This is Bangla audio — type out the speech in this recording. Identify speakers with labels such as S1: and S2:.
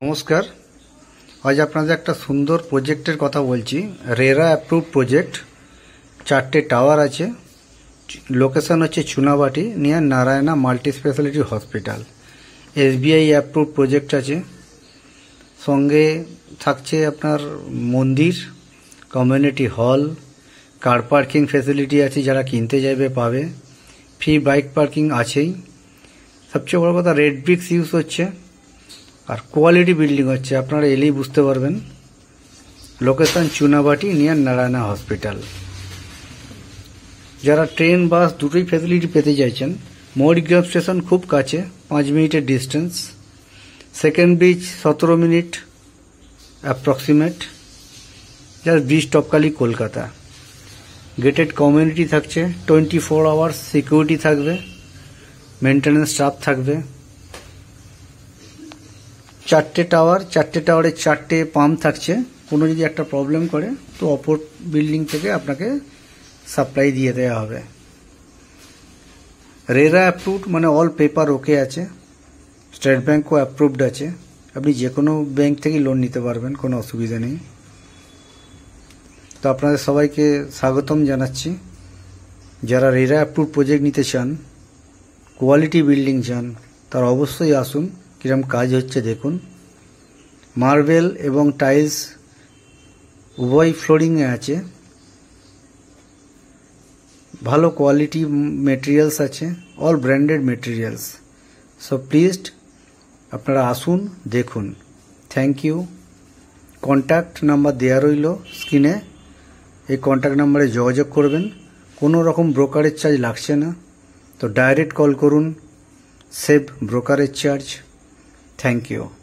S1: নমস্কার। আজ আপনাদের একটা সুন্দর প্রজেক্টের কথা বলছি। RERA approve project. 4টে টাওয়ার আছে। লোকেশন হচ্ছে Chunabati near Narayana multi speciality hospital. SBI approve project আছে। সঙ্গে থাকছে আপনার মন্দির, community hall, car parking facility আছে, যারা কিনতে যাবে পাবে। ফ্রি বাইক পার্কিং আছেই। সবচেয়ে বড় কথা, রেড ব্রিক্স ইউজ হচ্ছে আর কোয়ালিটি বিল্ডিং হচ্ছে, আপনারা এলেই বুঝতে পারবেন। Location Chunabati near Narayana hospital. যারা ট্রেন বাস দুটোই ফ্যাসিলিটি পেতে চাইছেন, মৌরিগ্রাম স্টেশন খুব কাছে, 5 মিনিটের distance. Second bridge 17 minute approximate. Just bridge টপকালি কলকাতা। গেটেড কমিউনিটি থাকছে, 24 আওয়ার্স সিকিউরিটি থাকবে, মেনটেন্যান্স স্টাফ থাকবে। 4টে টাওয়ার, 4টে টাওয়ারে 4টে পাম্প থাকছে। কোনো যদি একটা প্রবলেম করে তো অপর বিল্ডিং থেকে আপনাকে সাপ্লাই দিয়ে দেওয়া হবে। রেরা অ্যাপ্রুভড মানে অল পেপার ওকে আছে। স্টেট ব্যাঙ্কও অ্যাপ্রুভড আছে। আপনি যে কোনো ব্যাঙ্ক থেকেই লোন নিতে পারবেন, কোনো অসুবিধা নেই। তো আপনাদের সবাইকে স্বাগতম জানাচ্ছি। যারা রেরা অ্যাপ্রুভ প্রজেক্ট নিতে চান, কোয়ালিটি বিল্ডিং চান, তারা অবশ্যই আসুন। কিরম কাজ হচ্ছে দেখুন। মার্বেল এবং টাইলস উভয় ফ্লোরিংয়ে আছে। ভালো কোয়ালিটি মেটেরিয়ালস আছে, all branded materials. So please আপনারা আসুন, দেখুন। Thank you. কন্ট্যাক্ট নাম্বার দেওয়া রইল স্ক্রিনে। এই কন্ট্যাক্ট নাম্বারে যোগাযোগ করবেন। কোনো রকম ব্রোকারেজ চার্জ লাগছে না। তো ডাইরেক্ট কল করুন, save brokerage charge. Thank you.